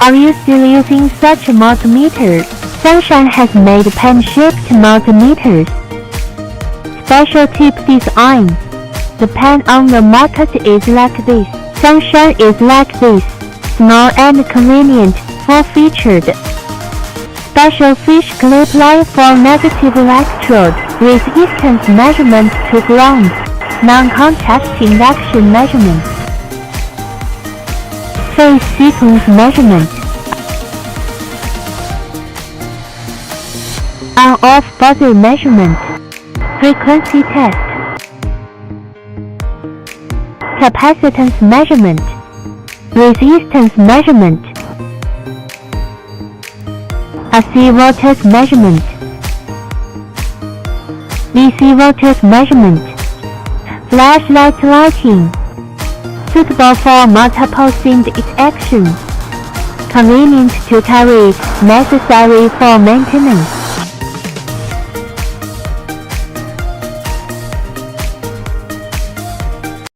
Are you still using such a multimeter? Sunshine has made pen-shaped multimeters. Special tip design. The pen on the market is like this. Sunshine is like this. Small and convenient, full-featured. Special fish clip line for negative electrode. Resistance measurement to ground. Non-contact induction measurement. Phase sequence measurement. On-off buzzer measurement. Frequency test. Capacitance measurement. Resistance measurement. AC voltage measurement. DC voltage measurement. Flashlight lighting. Suitable for multiple scene action. Convenient to carry, necessary for maintenance.